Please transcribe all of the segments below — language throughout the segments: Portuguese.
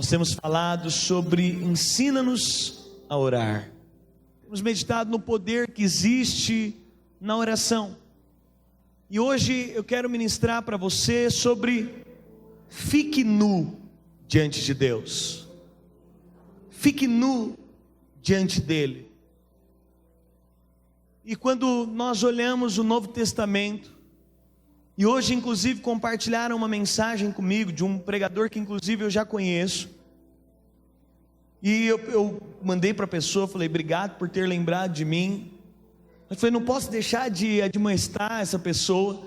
Nós temos falado sobre ensina-nos a orar. Temos meditado no poder que existe na oração. E hoje eu quero ministrar para você sobre fique nu diante de Deus. Fique nu diante dele. E quando nós olhamos o Novo Testamento, e hoje inclusive compartilharam uma mensagem comigo de um pregador que inclusive eu já conheço, e eu mandei para a pessoa, falei, obrigado por ter lembrado de mim. Eu falei, não posso deixar de admoestar essa pessoa.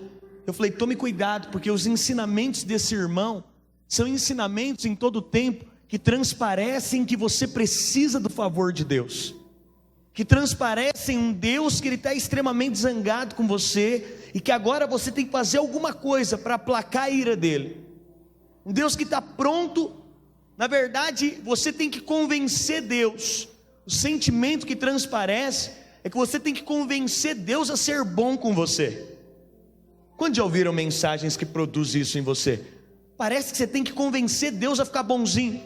Eu falei, tome cuidado, porque os ensinamentos desse irmão são ensinamentos em todo o tempo que transparecem que você precisa do favor de Deus, que transparecem um Deus que ele está extremamente zangado com você, e que agora você tem que fazer alguma coisa para aplacar a ira dele. Um Deus que está pronto. Na verdade, você tem que convencer Deus. O sentimento que transparece é que você tem que convencer Deus a ser bom com você. Quando já ouviram mensagens que produzem isso em você? Parece que você tem que convencer Deus a ficar bonzinho.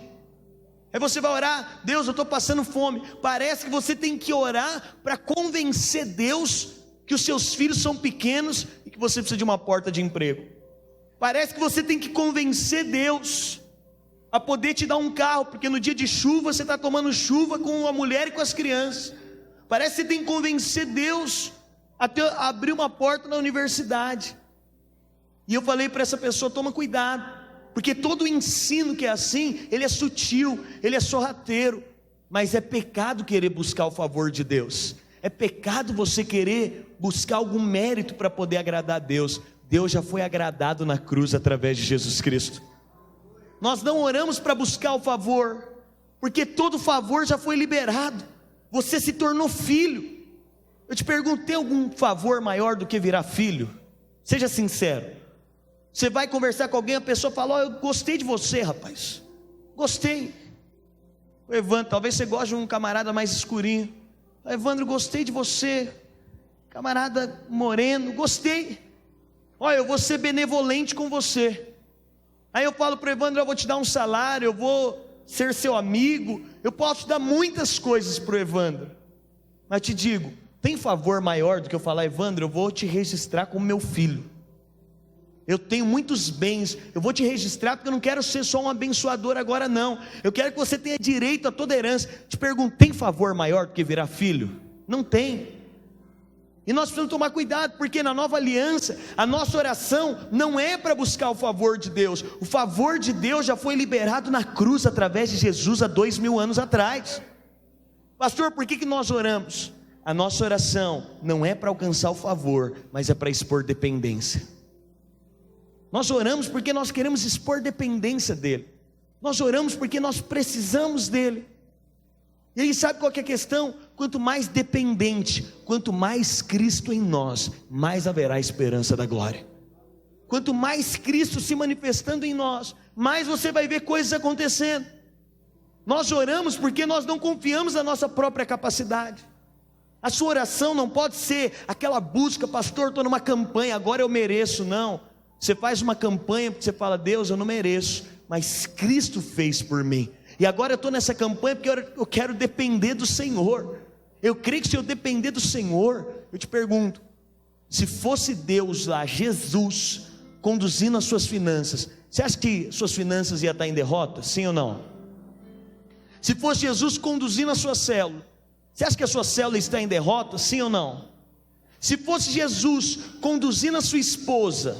Aí você vai orar, Deus, eu estou passando fome. Parece que você tem que orar para convencer Deus que os seus filhos são pequenos e que você precisa de uma porta de emprego. Parece que você tem que convencer Deus a poder te dar um carro, porque no dia de chuva você está tomando chuva com a mulher e com as crianças. Parece que você tem que convencer Deus a abrir uma porta na universidade. E eu falei para essa pessoa, toma cuidado, porque todo o ensino que é assim, ele é sutil, ele é sorrateiro, mas é pecado querer buscar o favor de Deus. É pecado você querer buscar algum mérito para poder agradar a Deus. Deus já foi agradado na cruz através de Jesus Cristo. Nós não oramos para buscar o favor, porque todo favor já foi liberado. Você se tornou filho. Eu te pergunto, tem algum favor maior do que virar filho? Seja sincero. Você vai conversar com alguém, a pessoa fala, eu gostei de você, rapaz. Gostei. Evandro, talvez você goste de um camarada mais escurinho. Evandro, gostei de você. Camarada moreno, gostei. Olha, eu vou ser benevolente com você. Aí eu falo para o Evandro, eu vou te dar um salário, eu vou ser seu amigo, eu posso dar muitas coisas para o Evandro. Mas te digo, tem favor maior do que eu falar, Evandro, eu vou te registrar como meu filho. Eu tenho muitos bens, eu vou te registrar porque eu não quero ser só um abençoador agora não. Eu quero que você tenha direito a toda herança. Te pergunto, tem favor maior do que virar filho? Não tem. E nós precisamos tomar cuidado, porque na nova aliança, a nossa oração não é para buscar o favor de Deus. O favor de Deus já foi liberado na cruz, através de Jesus, há 2000 anos atrás. Pastor, por que nós oramos? A nossa oração não é para alcançar o favor, mas é para expor dependência. Nós oramos porque nós queremos expor dependência dEle. Nós oramos porque nós precisamos dEle. E aí sabe qual que é a questão? Quanto mais dependente, quanto mais Cristo em nós, mais haverá esperança da glória. Quanto mais Cristo se manifestando em nós, mais você vai ver coisas acontecendo. Nós oramos porque nós não confiamos na nossa própria capacidade. A sua oração não pode ser aquela busca, pastor, estou numa campanha, agora eu mereço. Não, você faz uma campanha porque você fala, Deus, eu não mereço, mas Cristo fez por mim. E agora eu estou nessa campanha porque eu quero depender do Senhor. Eu creio que se eu depender do Senhor, eu te pergunto, se fosse Deus lá, Jesus, conduzindo as suas finanças, você acha que suas finanças iam estar em derrota? Sim ou não? Se fosse Jesus conduzindo a sua célula, você acha que a sua célula está em derrota? Sim ou não? Se fosse Jesus conduzindo a sua esposa,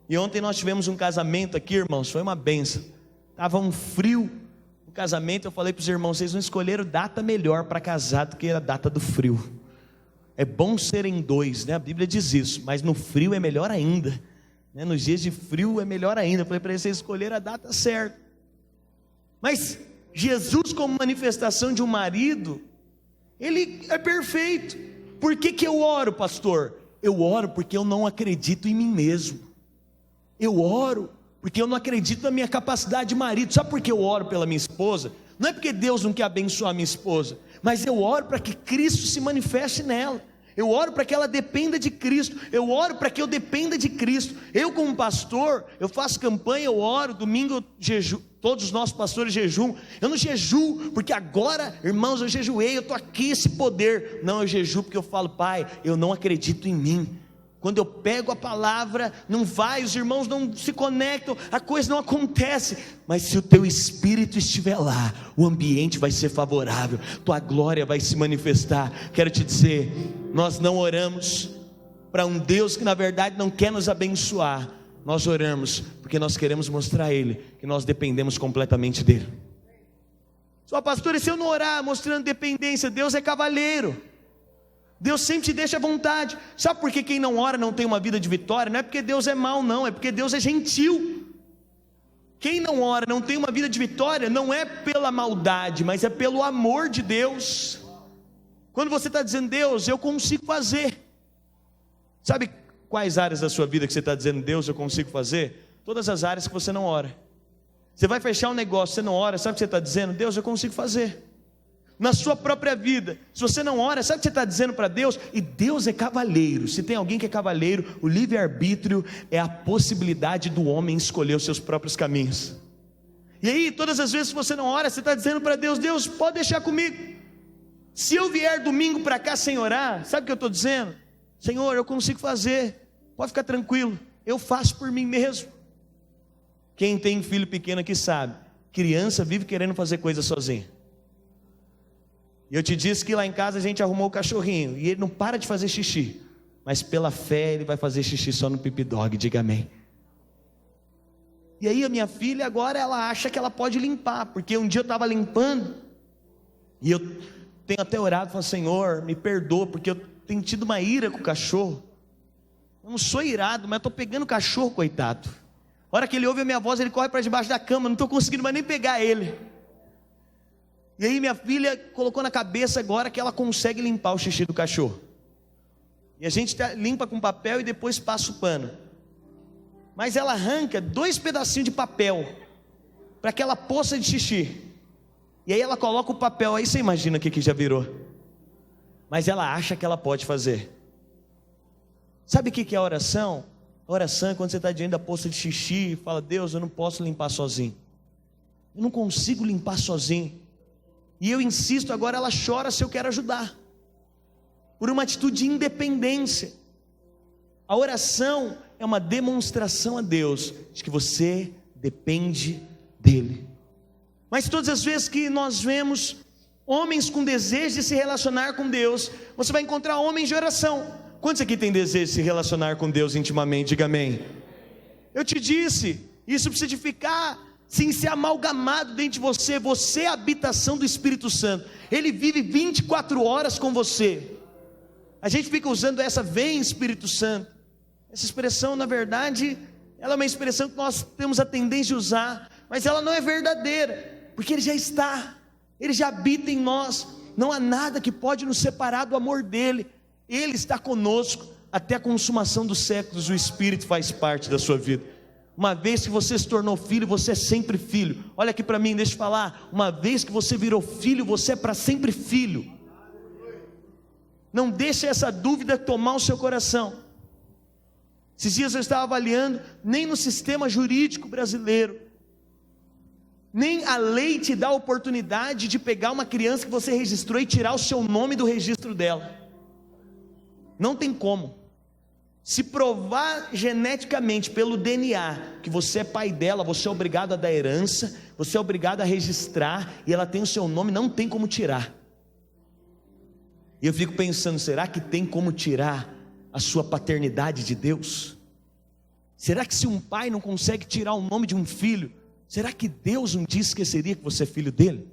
e ontem nós tivemos um casamento aqui, irmãos, foi uma bênção, estava um frio, casamento, eu falei para os irmãos, vocês não escolheram data melhor para casar do que a data do frio. É bom serem dois, né? A Bíblia diz isso, mas no frio é melhor ainda, né? Nos dias de frio é melhor ainda. Eu falei para vocês escolheram a data certa. Mas Jesus, como manifestação de um marido, ele é perfeito. Por que eu oro, pastor? Eu oro porque eu não acredito em mim mesmo. Eu oro porque eu não acredito na minha capacidade de marido. Sabe por que eu oro pela minha esposa? Não é porque Deus não quer abençoar a minha esposa, mas eu oro para que Cristo se manifeste nela. Eu oro para que ela dependa de Cristo. Eu oro para que eu dependa de Cristo. Eu, como pastor, eu faço campanha, eu oro, domingo eu jejuo. Todos os nossos pastores jejuam. Eu não jejuo porque agora, irmãos, eu jejuei, eu estou aqui, esse poder. Não, eu jejuo porque eu falo: Pai, eu não acredito em mim. Quando eu pego a palavra, não vai, os irmãos não se conectam, a coisa não acontece. Mas se o teu espírito estiver lá, o ambiente vai ser favorável, tua glória vai se manifestar. Quero te dizer, nós não oramos para um Deus que na verdade não quer nos abençoar. Nós oramos porque nós queremos mostrar a Ele que nós dependemos completamente dEle. Só pastor, e se eu não orar mostrando dependência? Deus é cavalheiro. Deus sempre te deixa à vontade. Sabe por que quem não ora não tem uma vida de vitória? Não é porque Deus é mau, não, é porque Deus é gentil. Quem não ora não tem uma vida de vitória, não é pela maldade, mas é pelo amor de Deus. Quando você está dizendo: Deus, eu consigo fazer. Sabe quais áreas da sua vida que você está dizendo: Deus, eu consigo fazer? Todas as áreas que você não ora. Você vai fechar um negócio, você não ora, sabe o que você está dizendo? Deus, eu consigo fazer. Na sua própria vida, se você não ora, sabe o que você está dizendo para Deus? E Deus é cavalheiro. Se tem alguém que é cavalheiro, o livre-arbítrio é a possibilidade do homem escolher os seus próprios caminhos. E aí, todas as vezes que você não ora, você está dizendo para Deus: Deus, pode deixar comigo. Se eu vier domingo para cá sem orar, sabe o que eu estou dizendo? Senhor, eu consigo fazer, pode ficar tranquilo, eu faço por mim mesmo. Quem tem filho pequeno aqui sabe, criança vive querendo fazer coisa sozinha. E eu te disse que lá em casa a gente arrumou o cachorrinho, e ele não para de fazer xixi, mas pela fé ele vai fazer xixi só no Pipi Dog, diga amém. E aí a minha filha agora, ela acha que ela pode limpar, porque um dia eu estava limpando, e eu tenho até orado, falando: Senhor, me perdoa, porque eu tenho tido uma ira com o cachorro. Eu não sou irado, mas eu estou pegando o cachorro, coitado. A hora que ele ouve a minha voz, ele corre para debaixo da cama, não estou conseguindo mais nem pegar ele. E aí minha filha colocou na cabeça agora que ela consegue limpar o xixi do cachorro. E a gente limpa com papel e depois passa o pano. Mas ela arranca 2 pedacinhos de papel para aquela poça de xixi. E aí ela coloca o papel, aí você imagina o que já virou. Mas ela acha que ela pode fazer. Sabe o que é a oração? A oração é quando você está diante da poça de xixi e fala: Deus, eu não posso limpar sozinho. Eu não consigo limpar sozinho. E eu insisto, agora ela chora se eu quero ajudar, por uma atitude de independência. A oração é uma demonstração a Deus de que você depende dEle. Mas todas as vezes que nós vemos homens com desejo de se relacionar com Deus, você vai encontrar homens de oração. Quantos aqui tem desejo de se relacionar com Deus intimamente? Diga amém. Eu te disse, isso precisa de ficar sem ser amalgamado dentro de você. Você é a habitação do Espírito Santo. Ele vive 24 horas com você. A gente fica usando essa: vem Espírito Santo. Essa expressão, na verdade, ela é uma expressão que nós temos a tendência de usar, mas ela não é verdadeira, porque Ele já está, Ele já habita em nós. Não há nada que pode nos separar do amor dEle. Ele está conosco até a consumação dos séculos. O Espírito faz parte da sua vida. Uma vez que você se tornou filho, você é sempre filho. Olha aqui para mim, deixa eu falar. Uma vez que você virou filho, você é para sempre filho. Não deixe essa dúvida tomar o seu coração. Esses dias eu estava avaliando, nem no sistema jurídico brasileiro, nem a lei te dá a oportunidade de pegar uma criança que você registrou e tirar o seu nome do registro dela. Não tem como. Se provar geneticamente pelo DNA que você é pai dela, você é obrigado a dar herança, você é obrigado a registrar, e ela tem o seu nome, não tem como tirar. E eu fico pensando, será que tem como tirar a sua paternidade de Deus? Será que se um pai não consegue tirar o nome de um filho, será que Deus um dia esqueceria que você é filho dele?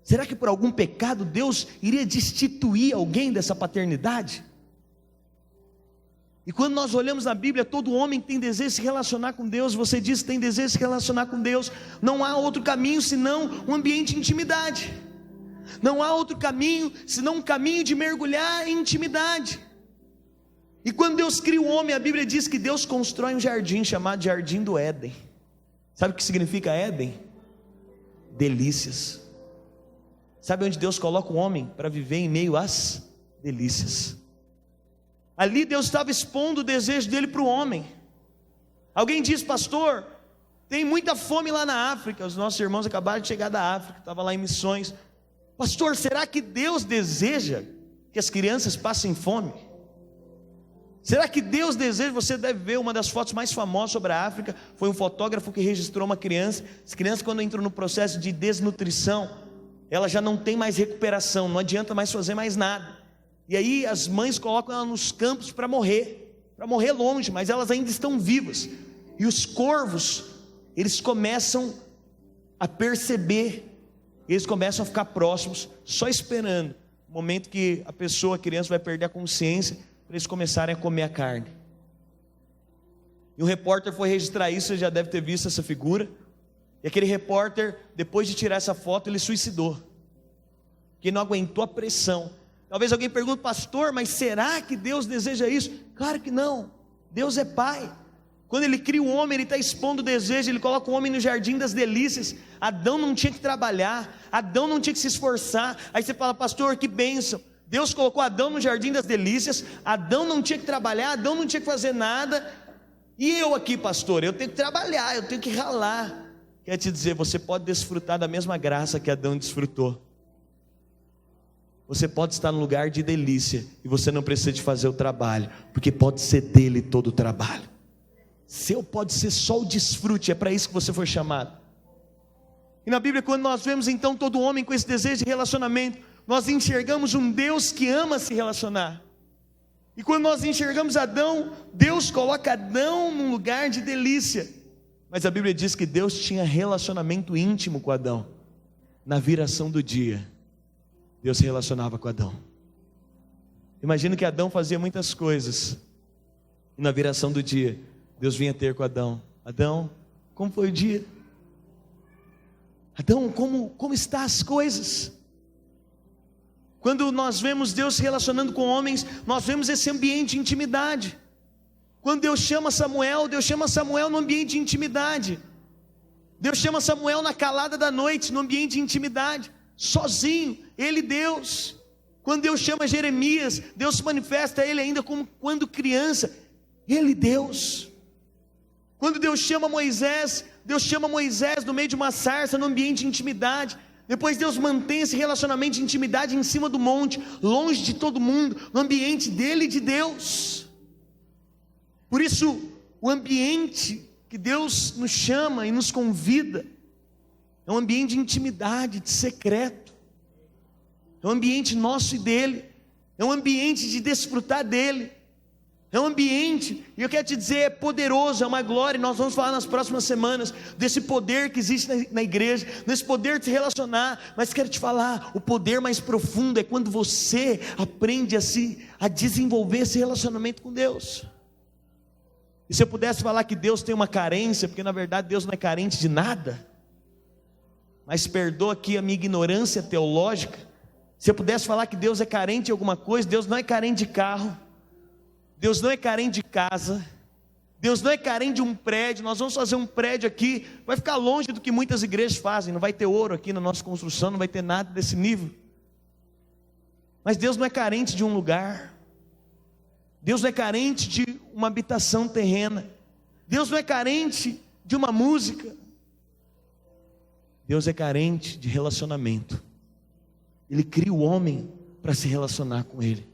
Será que por algum pecado Deus iria destituir alguém dessa paternidade? E quando nós olhamos na Bíblia, todo homem tem desejo de se relacionar com Deus. Você diz que tem desejo de se relacionar com Deus. Não há outro caminho senão um ambiente de intimidade. Não há outro caminho senão um caminho de mergulhar em intimidade. E quando Deus cria o homem, a Bíblia diz que Deus constrói um jardim chamado Jardim do Éden. Sabe o que significa Éden? Delícias. Sabe onde Deus coloca o homem? Para viver em meio às delícias. Ali Deus estava expondo o desejo dele para o homem. Alguém diz: pastor, tem muita fome lá na África. Os nossos irmãos acabaram de chegar da África, estavam lá em missões. Pastor, será que Deus deseja que as crianças passem fome? Será que Deus deseja? Você deve ver uma das fotos mais famosas sobre a África. Foi um fotógrafo que registrou uma criança. As crianças, quando entram no processo de desnutrição, ela já não tem mais recuperação, não adianta mais fazer mais nada. E aí as mães colocam ela nos campos para morrer longe, mas elas ainda estão vivas. E os corvos, eles começam a perceber, eles começam a ficar próximos, só esperando o momento que a pessoa, a criança, vai perder a consciência, para eles começarem a comer a carne. E um repórter foi registrar isso, você já deve ter visto essa figura. E aquele repórter, depois de tirar essa foto, ele suicidou, porque não aguentou a pressão. Talvez alguém pergunte: pastor, mas será que Deus deseja isso? Claro que não. Deus é Pai. Quando Ele cria o homem, Ele está expondo o desejo. Ele coloca o homem no jardim das delícias. Adão não tinha que trabalhar, Adão não tinha que se esforçar. Aí você fala: pastor, que bênção, Deus colocou Adão no jardim das delícias, Adão não tinha que trabalhar, Adão não tinha que fazer nada. E eu aqui, pastor, eu tenho que trabalhar, eu tenho que ralar. Quer te dizer, você pode desfrutar da mesma graça que Adão desfrutou. Você pode estar no lugar de delícia e você não precisa de fazer o trabalho, porque pode ser dele todo o trabalho. Seu pode ser só o desfrute, é para isso que você foi chamado. E na Bíblia, quando nós vemos então todo homem com esse desejo de relacionamento, nós enxergamos um Deus que ama se relacionar. E quando nós enxergamos Adão, Deus coloca Adão num lugar de delícia. Mas a Bíblia diz que Deus tinha relacionamento íntimo com Adão. Na viração do dia, Deus se relacionava com Adão. Imagina que Adão fazia muitas coisas, e na viração do dia, Deus vinha ter com Adão: Adão, como foi o dia? Adão, como estão as coisas? Quando nós vemos Deus se relacionando com homens, nós vemos esse ambiente de intimidade. Quando Deus chama Samuel no ambiente de intimidade. Deus chama Samuel na calada da noite, no ambiente de intimidade, sozinho, ele e Deus. Quando Deus chama Jeremias, Deus se manifesta a ele ainda como quando criança, ele e Deus. Quando Deus chama Moisés no meio de uma sarça, no ambiente de intimidade. Depois Deus mantém esse relacionamento de intimidade em cima do monte, longe de todo mundo, no ambiente dele e de Deus. Por isso, o ambiente que Deus nos chama e nos convida é um ambiente de intimidade, de secreto. É um ambiente nosso e dele. É um ambiente de desfrutar dele. É um ambiente, e eu quero te dizer, é poderoso, é uma glória. Nós vamos falar nas próximas semanas desse poder que existe na igreja, desse poder de se relacionar. Mas quero te falar, o poder mais profundo é quando você aprende a desenvolver esse relacionamento com Deus. E se eu pudesse falar que Deus tem uma carência, porque na verdade Deus não é carente de nada, mas perdoa aqui a minha ignorância teológica. Se eu pudesse falar que Deus é carente de alguma coisa, Deus não é carente de carro, Deus não é carente de casa, Deus não é carente de um prédio. Nós vamos fazer um prédio aqui, vai ficar longe do que muitas igrejas fazem, não vai ter ouro aqui na nossa construção, não vai ter nada desse nível. Mas Deus não é carente de um lugar, Deus não é carente de uma habitação terrena, Deus não é carente de uma música, Deus é carente de relacionamento. Ele cria o homem para se relacionar com Ele.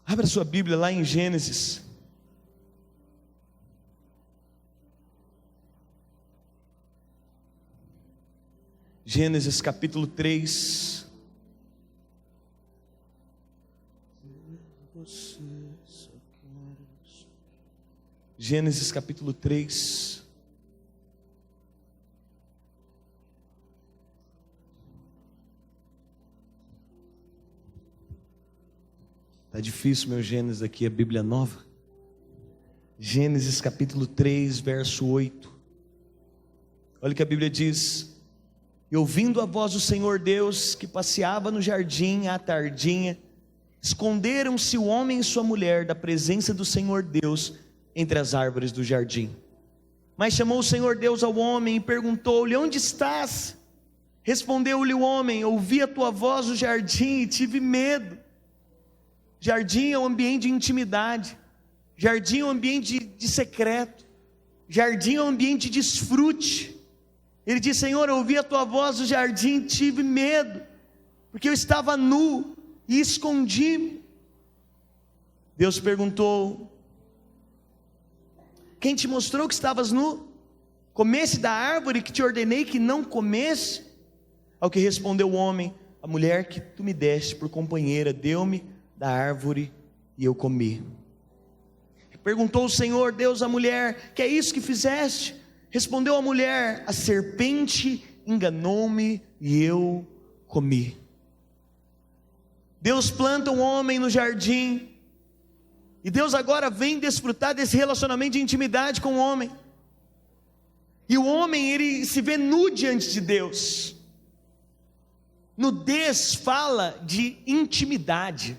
Abra sua Bíblia lá em Gênesis. Gênesis capítulo 3. Gênesis capítulo 3. Está difícil meu Gênesis aqui, a Bíblia nova. Gênesis capítulo 3, verso 8. Olha o que a Bíblia diz: e ouvindo a voz do Senhor Deus, que passeava no jardim à tardinha, esconderam-se o homem e sua mulher da presença do Senhor Deus entre as árvores do jardim. Mas chamou o Senhor Deus ao homem e perguntou-lhe: onde estás? Respondeu-lhe o homem: ouvi a tua voz no jardim e tive medo. Jardim é um ambiente de intimidade. Jardim é um ambiente de secreto. Jardim é um ambiente de desfrute. Ele diz: Senhor, eu ouvi a tua voz no jardim, tive medo, porque eu estava nu e escondi-me. Deus perguntou: quem te mostrou que estavas nu? Comesse da árvore que te ordenei que não comesse? Ao que respondeu o homem: a mulher que tu me deste por companheira deu-me da árvore e eu comi. Perguntou o Senhor Deus à mulher: que é isso que fizeste? Respondeu a mulher: a serpente enganou-me e eu comi. Deus planta um homem no jardim, e Deus agora vem desfrutar desse relacionamento de intimidade com o homem. E o homem, ele se vê nu diante de Deus. Nudez fala de intimidade.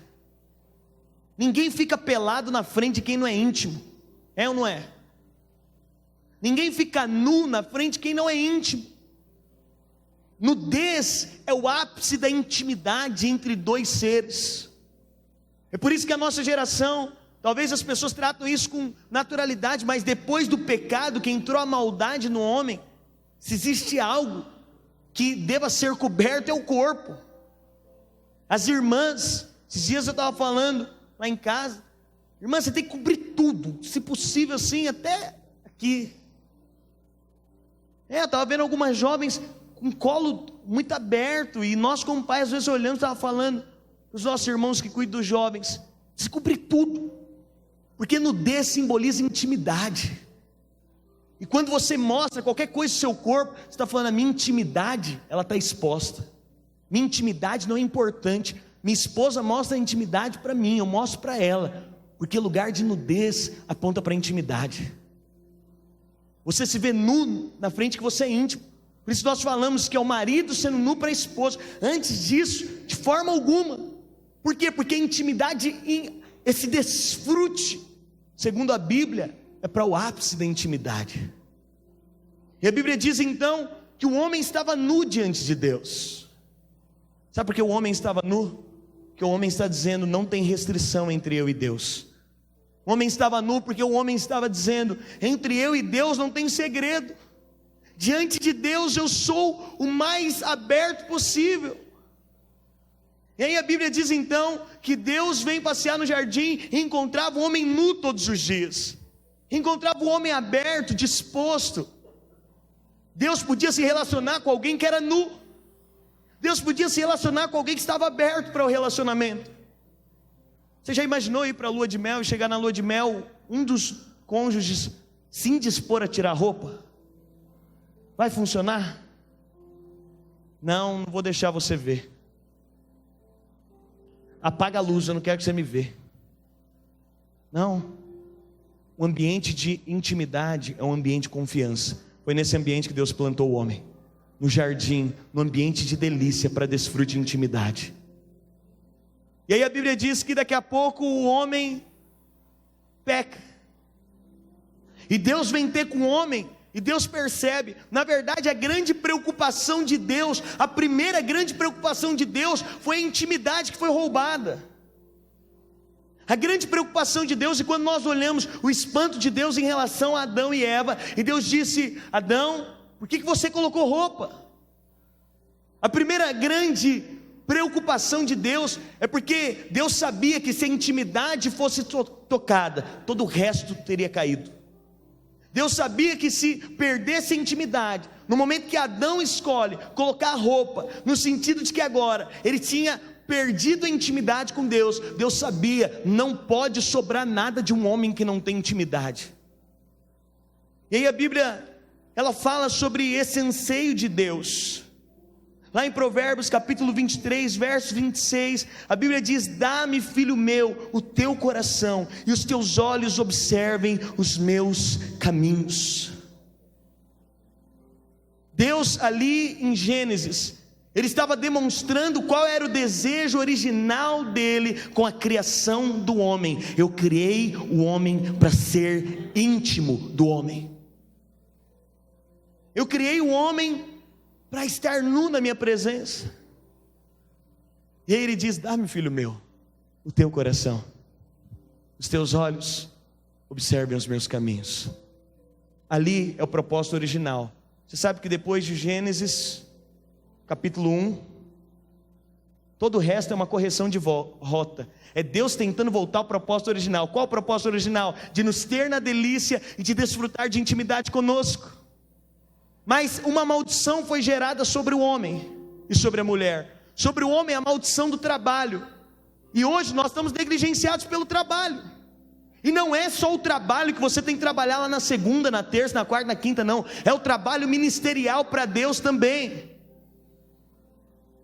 Ninguém fica pelado na frente de quem não é íntimo, é ou não é? Ninguém fica nu na frente de quem não é íntimo. Nudez é o ápice da intimidade entre dois seres. É por isso que a nossa geração, talvez as pessoas tratam isso com naturalidade, mas depois do pecado, que entrou a maldade no homem, se existe algo que deva ser coberto, é o corpo. As irmãs, esses dias eu estava falando lá em casa: irmã, você tem que cobrir tudo, se possível assim, até aqui. Eu estava vendo algumas jovens com colo muito aberto, e nós como pais às vezes olhando, estava falando para os nossos irmãos que cuidam dos jovens: se cobrir tudo, porque nudez simboliza intimidade. E quando você mostra qualquer coisa do seu corpo, você está falando: a minha intimidade, ela está exposta. Minha intimidade não é importante. Minha esposa mostra a intimidade para mim, eu mostro para ela, porque lugar de nudez aponta para a intimidade. Você se vê nu na frente que você é íntimo. Por isso nós falamos que é o marido sendo nu para a esposa. Antes disso, de forma alguma. Por quê? Porque a intimidade, esse desfrute, segundo a Bíblia, é para o ápice da intimidade. E a Bíblia diz então que o homem estava nu diante de Deus. Sabe por que o homem estava nu? Porque o homem está dizendo: não tem restrição entre eu e Deus. O homem estava nu porque o homem estava dizendo: entre eu e Deus não tem segredo. Diante de Deus eu sou o mais aberto possível. E aí a Bíblia diz então que Deus vem passear no jardim e encontrava o homem nu todos os dias. Encontrava o homem aberto, disposto. Deus podia se relacionar com alguém que era nu. Deus podia se relacionar com alguém que estava aberto para o relacionamento. Você já imaginou ir para a lua de mel e chegar na lua de mel, um dos cônjuges se indispor a tirar a roupa? Vai funcionar? Não vou deixar você ver. Apaga a luz, eu não quero que você me vê. Não. O ambiente de intimidade é um ambiente de confiança. Foi nesse ambiente que Deus plantou o homem. No jardim, no ambiente de delícia para desfrute de intimidade. E aí a Bíblia diz que daqui a pouco o homem peca. E Deus vem ter com o homem, e Deus percebe. Na verdade, a grande preocupação de Deus, a primeira grande preocupação de Deus foi a intimidade que foi roubada. A grande preocupação de Deus, e quando nós olhamos o espanto de Deus em relação a Adão e Eva, e Deus disse: Adão, por que você colocou roupa? A primeira grande preocupação de Deus é porque Deus sabia que se a intimidade fosse tocada, todo o resto teria caído. Deus sabia que se perdesse a intimidade, no momento que Adão escolhe colocar a roupa, no sentido de que agora ele tinha perdido a intimidade com Deus, Deus sabia, não pode sobrar nada de um homem que não tem intimidade. E aí a Bíblia, ela fala sobre esse anseio de Deus. Lá em Provérbios capítulo 23, verso 26, a Bíblia diz: dá-me, filho meu, o teu coração, e os teus olhos observem os meus caminhos. Deus ali em Gênesis, Ele estava demonstrando qual era o desejo original dele com a criação do homem. Eu criei o homem para ser íntimo do homem. Eu criei o homem para estar nu na minha presença. E aí ele diz: dá-me, filho meu, o teu coração. Os teus olhos observem os meus caminhos. Ali é o propósito original. Você sabe que depois de Gênesis, capítulo 1, todo o resto é uma correção de rota. É Deus tentando voltar ao propósito original. Qual o propósito original? De nos ter na delícia e de desfrutar de intimidade conosco. Mas uma maldição foi gerada sobre o homem e sobre a mulher. Sobre o homem a maldição do trabalho. E hoje nós estamos negligenciados pelo trabalho. E não é só o trabalho que você tem que trabalhar lá na segunda, na terça, na quarta, na quinta, não. É o trabalho ministerial para Deus também.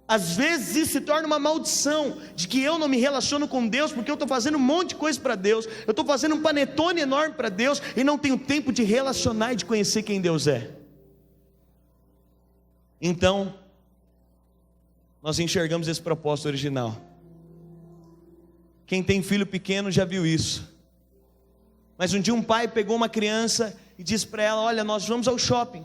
Às vezes isso se torna uma maldição, de que eu não me relaciono com Deus, porque eu estou fazendo um monte de coisa para Deus, eu estou fazendo um panetone enorme para Deus, e não tenho tempo de relacionar e de conhecer quem Deus é. Então, nós enxergamos esse propósito original. Quem tem filho pequeno já viu isso. Mas um dia um pai pegou uma criança e disse para ela: olha, nós vamos ao shopping.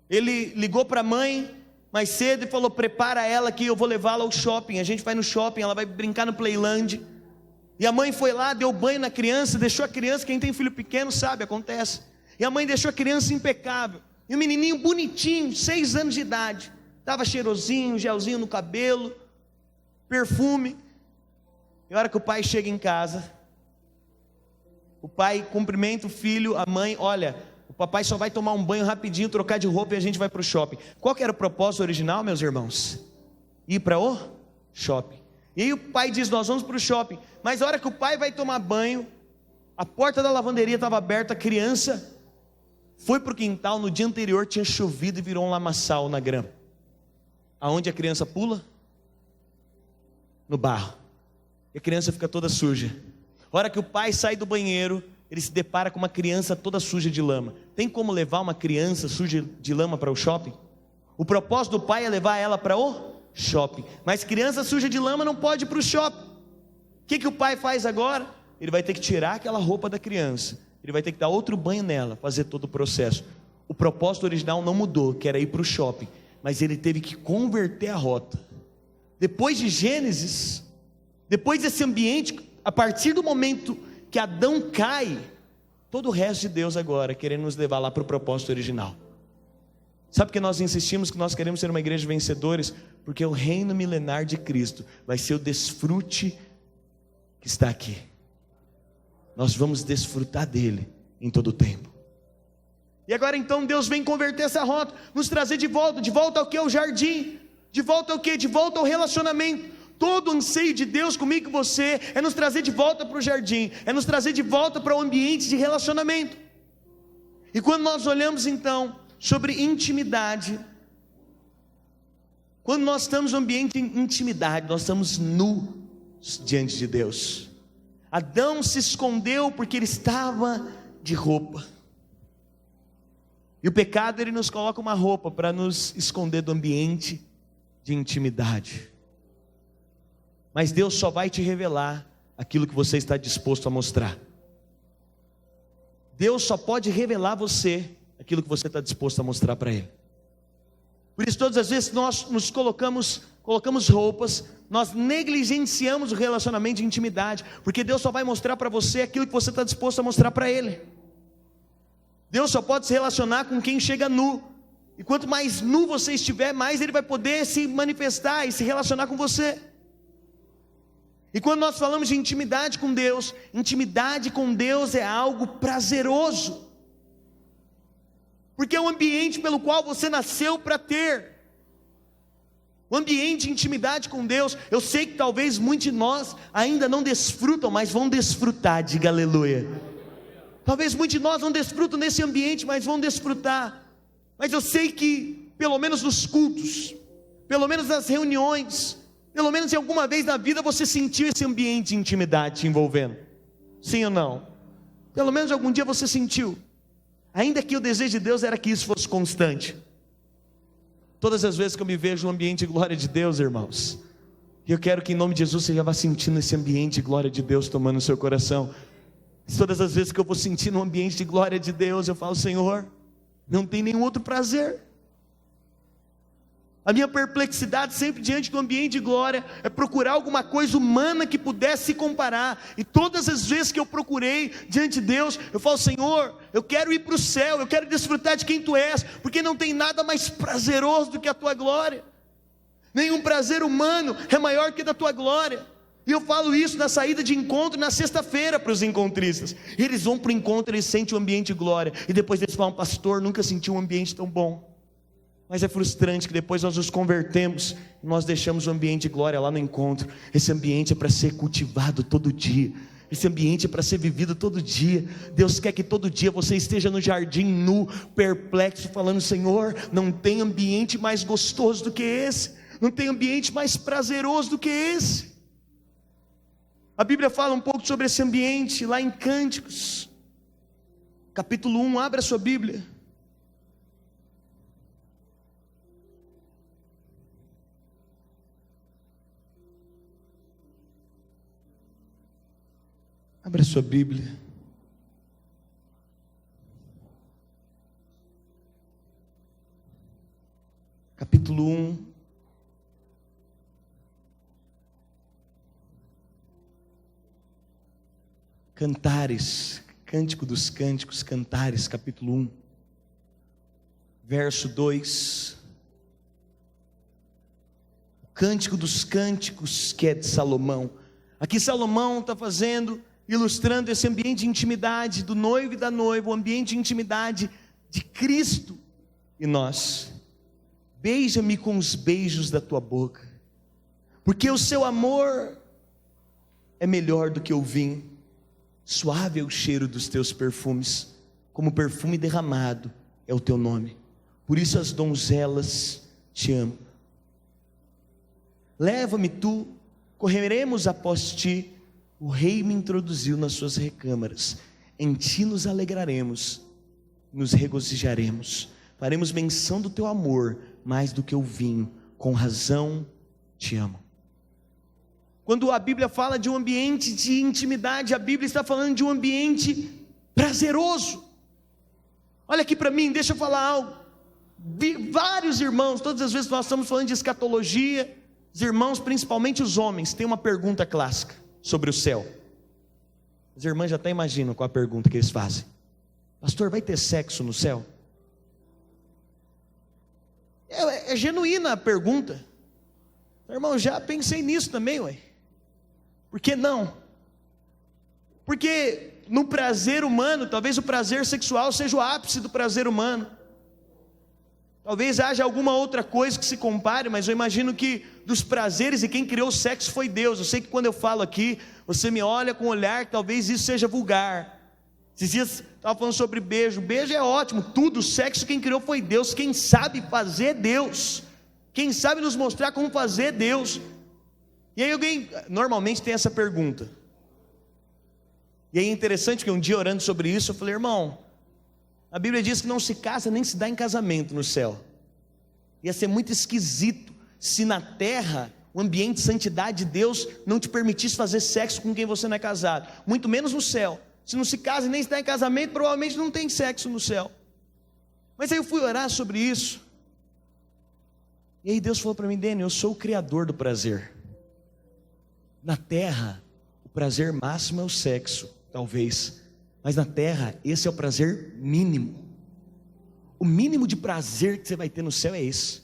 Ele ligou para a mãe mais cedo e falou: prepara ela que eu vou levá-la ao shopping. A gente vai no shopping, ela vai brincar no Playland. E a mãe foi lá, deu banho na criança, deixou a criança, quem tem filho pequeno sabe, acontece. E a mãe deixou a criança impecável. E o menininho bonitinho, 6 anos de idade, estava cheirosinho, gelzinho no cabelo, perfume. E a hora que o pai chega em casa, o pai cumprimenta o filho, a mãe: olha, o papai só vai tomar um banho rapidinho, trocar de roupa e a gente vai para o shopping. Qual que era o propósito original, meus irmãos? Ir para o shopping. E aí o pai diz: nós vamos para o shopping. Mas a hora que o pai vai tomar banho, a porta da lavanderia estava aberta, a criança foi para o quintal. No dia anterior tinha chovido e virou um lamaçal na grama. Aonde a criança pula? No barro. E a criança fica toda suja. A hora que o pai sai do banheiro, ele se depara com uma criança toda suja de lama. Tem como levar uma criança suja de lama para o shopping? O propósito do pai é levar ela para o shopping. Mas criança suja de lama não pode ir para o shopping. O que o pai faz agora? Ele vai ter que tirar aquela roupa da criança. Ele vai ter que dar outro banho nela, fazer todo o processo. O propósito original não mudou, que era ir para o shopping. Mas ele teve que converter a rota. Depois de Gênesis, depois desse ambiente, a partir do momento que Adão cai, todo o resto de Deus agora querendo nos levar lá para o propósito original. Sabe por que nós insistimos que nós queremos ser uma igreja de vencedores? Porque o reino milenar de Cristo vai ser o desfrute que está aqui. Nós vamos desfrutar dele em todo o tempo. E agora então Deus vem converter essa rota, nos trazer de volta ao que? Ao jardim. De volta ao que? De volta ao relacionamento. Todo o anseio de Deus comigo e com você é nos trazer de volta para o jardim, é nos trazer de volta para o ambiente de relacionamento. E quando nós olhamos então sobre intimidade, quando nós estamos no ambiente de intimidade, nós estamos nus diante de Deus. Adão se escondeu porque ele estava de roupa. E o pecado, ele nos coloca uma roupa para nos esconder do ambiente de intimidade. Mas Deus só vai te revelar aquilo que você está disposto a mostrar. Deus só pode revelar a você aquilo que você está disposto a mostrar para Ele. Por isso todas as vezes que nós nos colocamos roupas, nós negligenciamos o relacionamento de intimidade, porque Deus só vai mostrar para você aquilo que você está disposto a mostrar para Ele. Deus só pode se relacionar com quem chega nu, e quanto mais nu você estiver, mais Ele vai poder se manifestar e se relacionar com você. E quando nós falamos de intimidade com Deus é algo prazeroso, porque é um ambiente pelo qual você nasceu para ter. O ambiente de intimidade com Deus, eu sei que talvez muitos de nós ainda não desfrutam, mas vão desfrutar, diga aleluia. Talvez muitos de nós não desfrutam desse ambiente, mas vão desfrutar. Mas eu sei que, pelo menos nos cultos, pelo menos nas reuniões, pelo menos em alguma vez na vida você sentiu esse ambiente de intimidade te envolvendo. Sim ou não? Pelo menos algum dia você sentiu. Ainda que o desejo de Deus era que isso fosse constante. Todas as vezes que eu me vejo no ambiente de glória de Deus, irmãos, eu quero que em nome de Jesus você já vá sentindo esse ambiente de glória de Deus tomando o seu coração. Todas as vezes que eu vou sentir no ambiente de glória de Deus, eu falo: Senhor, não tem nenhum outro prazer. A minha perplexidade sempre diante do ambiente de glória é procurar alguma coisa humana que pudesse se comparar. E todas as vezes que eu procurei diante de Deus, eu falo: Senhor, eu quero ir para o céu, eu quero desfrutar de quem Tu és, porque não tem nada mais prazeroso do que a Tua glória. Nenhum prazer humano é maior que da Tua glória. E eu falo isso na saída de encontro, na sexta-feira, para os encontristas. Eles vão para o encontro, eles sentem o ambiente de glória, e depois eles falam: pastor, nunca senti um ambiente tão bom. Mas é frustrante que depois nós nos convertemos, e nós deixamos o ambiente de glória lá no encontro. Esse ambiente é para ser cultivado todo dia, esse ambiente é para ser vivido todo dia. Deus quer que todo dia você esteja no jardim nu, perplexo, falando: Senhor, não tem ambiente mais gostoso do que esse, não tem ambiente mais prazeroso do que esse. A Bíblia fala um pouco sobre esse ambiente lá em Cânticos, capítulo 1, abra a sua Bíblia. Abra sua Bíblia. Capítulo 1. Cantares, Cântico dos Cânticos, Cantares, capítulo 1. Verso 2. O Cântico dos Cânticos, que é de Salomão. Aqui Salomão está ilustrando esse ambiente de intimidade do noivo e da noiva, o ambiente de intimidade de Cristo e nós. Beija-me com os beijos da tua boca, porque o seu amor é melhor do que o vinho, suave é o cheiro dos teus perfumes, como perfume derramado é o teu nome, por isso as donzelas te amam. Leva-me tu, correremos após ti. O rei me introduziu nas suas recâmaras, em ti nos alegraremos, nos regozijaremos, faremos menção do teu amor, mais do que o vinho, com razão te amo. Quando a Bíblia fala de um ambiente de intimidade, a Bíblia está falando de um ambiente prazeroso. Olha aqui para mim, deixa eu falar algo. Vários irmãos, todas as vezes que nós estamos falando de escatologia, os irmãos, principalmente os homens, têm uma pergunta clássica sobre o céu. As irmãs já até imaginam qual a pergunta que eles fazem: pastor, vai ter sexo no céu? É genuína a pergunta. Irmão, já pensei nisso também, ué. Por que não? Porque no prazer humano, talvez o prazer sexual seja o ápice do prazer humano. Talvez haja alguma outra coisa que se compare, mas eu imagino que dos prazeres, e quem criou o sexo foi Deus. Eu sei que quando eu falo aqui, você me olha com um olhar que talvez isso seja vulgar. Esses dias estava falando sobre beijo. Beijo é ótimo, tudo, o sexo quem criou foi Deus. Quem sabe fazer é Deus. Quem sabe nos mostrar como fazer é Deus. E aí alguém normalmente tem essa pergunta. E aí é interessante, porque um dia orando sobre isso, eu falei: irmão, a Bíblia diz que não se casa nem se dá em casamento no céu. Ia ser muito esquisito se na terra o ambiente de santidade de Deus não te permitisse fazer sexo com quem você não é casado, muito menos no céu. Se não se casa e nem se dá em casamento, provavelmente não tem sexo no céu. Mas aí eu fui orar sobre isso, e aí Deus falou para mim: Daniel, eu sou o criador do prazer. Na terra o prazer máximo é o sexo, talvez, mas na terra esse é o prazer mínimo. O mínimo de prazer que você vai ter no céu é esse.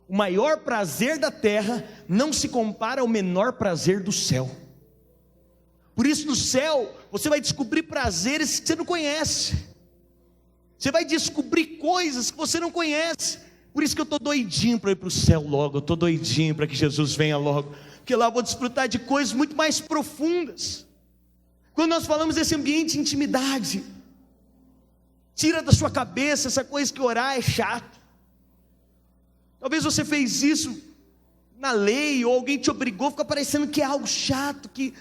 O maior prazer da terra não se compara ao menor prazer do céu. Por isso no céu você vai descobrir prazeres que você não conhece. Você vai descobrir coisas que você não conhece. Por isso que eu estou doidinho para ir para o céu logo. Eu estou doidinho para que Jesus venha logo, porque lá eu vou desfrutar de coisas muito mais profundas. Quando nós falamos desse ambiente de intimidade, tira da sua cabeça essa coisa que orar é chato. Talvez você fez isso na lei, ou alguém te obrigou, fica parecendo que é algo chato, que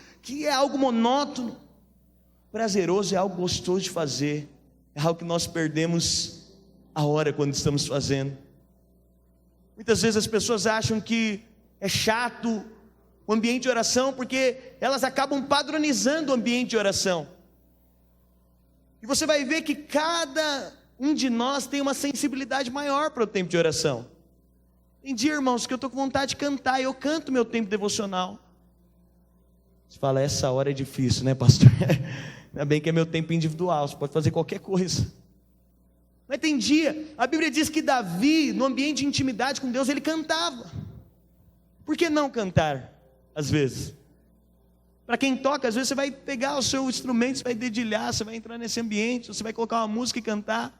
é algo monótono. Prazeroso é algo gostoso de fazer, é algo que nós perdemos a hora quando estamos fazendo. Muitas vezes as pessoas acham que é chato o ambiente de oração, porque elas acabam padronizando o ambiente de oração. E você vai ver que cada um de nós tem uma sensibilidade maior para o tempo de oração. Tem dia, irmãos, que eu estou com vontade de cantar, e eu canto meu tempo devocional. Você fala, essa hora é difícil, né, pastor? Ainda bem que é meu tempo individual, você pode fazer qualquer coisa. Mas tem dia, a Bíblia diz que Davi, no ambiente de intimidade com Deus, ele cantava. Por que não cantar, às vezes? Para quem toca, às vezes você vai pegar o seu instrumento, você vai dedilhar, você vai entrar nesse ambiente, você vai colocar uma música e cantar.